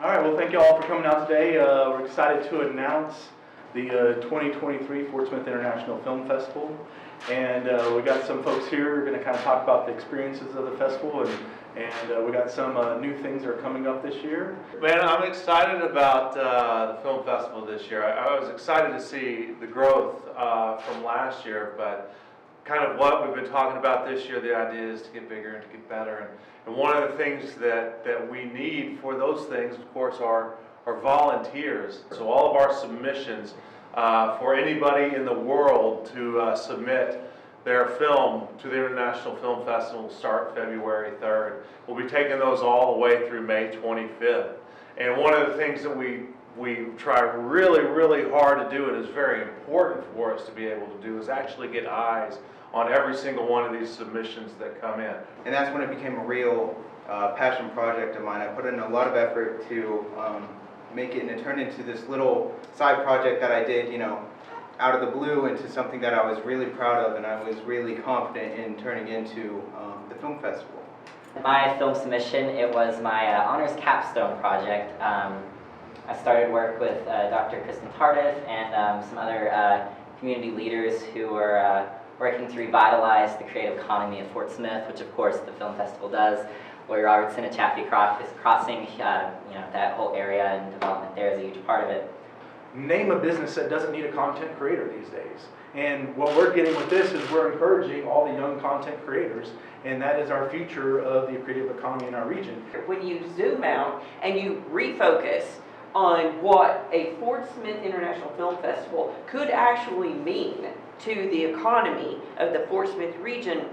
All right, well, thank you all for coming out today. We're excited to announce the 2023 Fort Smith International Film Festival. And we got some folks here who are going to kind of talk about the experiences of the festival, and we got some new things that are coming up this year. Man, I'm excited about the film festival this year. I was excited to see the growth from last year, but kind of what we've been talking about this year, the idea is to get bigger and to get better. And one of the things that we need for those things, of course, are volunteers. So all of our submissions for anybody in the world to submit their film to the International Film Festival will start February 3rd. We'll be taking those all the way through May 25th. And one of the things that we try really, really hard to do, and is very important for us to be able to do, is actually get eyes on every single one of these submissions that come in. And that's when it became a real passion project of mine. I put in a lot of effort to make it, and it turned into this little side project that I did, out of the blue, into something that I was really proud of and I was really confident in turning into the film festival. My film submission, it was my honors capstone project. I started work with Dr. Kristen Tardif and some other community leaders who were working to revitalize the creative economy of Fort Smith, which of course the film festival does. Lorie Robertson and Chaffee crossing, that whole area and development there is a huge part of it. Name a business that doesn't need a content creator these days. And what we're getting with this is we're encouraging all the young content creators, and that is our future of the creative economy in our region. When you zoom out and you refocus on what a Fort Smith International Film Festival could actually mean to the economy of the Fort Smith region,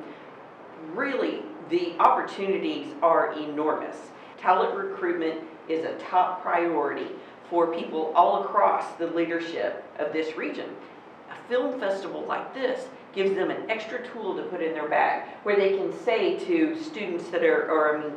really the opportunities are enormous. Talent recruitment is a top priority for people all across the leadership of this region. A film festival like this gives them an extra tool to put in their bag, where they can say to students that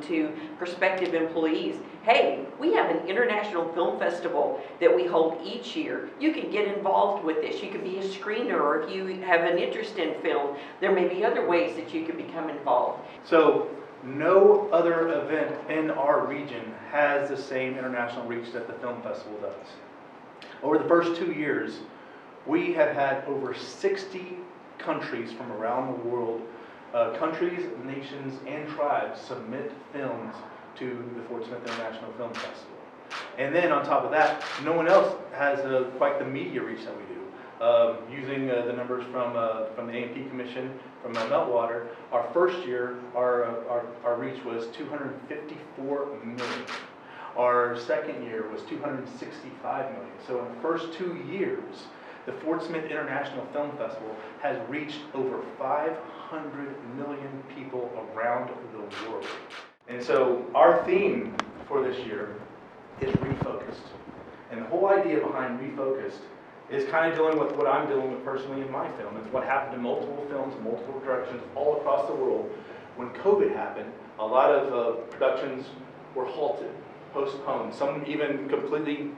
to prospective employees, hey, we have an international film festival that we hold each year. You can get involved with this. You can be a screener, or if you have an interest in film, there may be other ways that you can become involved. So no other event in our region has the same international reach that the film festival does. Over the first 2 years, we have had over 60 countries from around the world, countries, nations, and tribes submit films to the Fort Smith International Film Festival. And then on top of that, no one else has quite the media reach that we do. Using the numbers from the A&P Commission, from Meltwater, our first year, our reach was 254 million. Our second year was 265 million. So in the first 2 years, the Fort Smith International Film Festival has reached over 500 million people around the world. And so our theme for this year is refocused. And the whole idea behind refocused is kind of dealing with what I'm dealing with personally in my film. It's what happened to multiple films, multiple productions all across the world. When COVID happened, a lot of productions were halted, postponed. Some even completely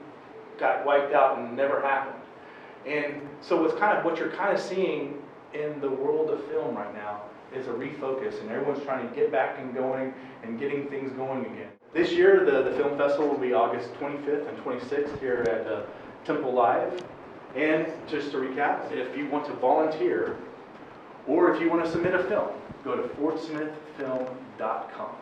got wiped out and never happened. And so what you're kind of seeing in the world of film right now is a refocus, and everyone's trying to get back and going and getting things going again. This year, the film festival will be August 25th and 26th here at Temple Live. And just to recap, if you want to volunteer or if you want to submit a film, go to fortsmithfilm.com.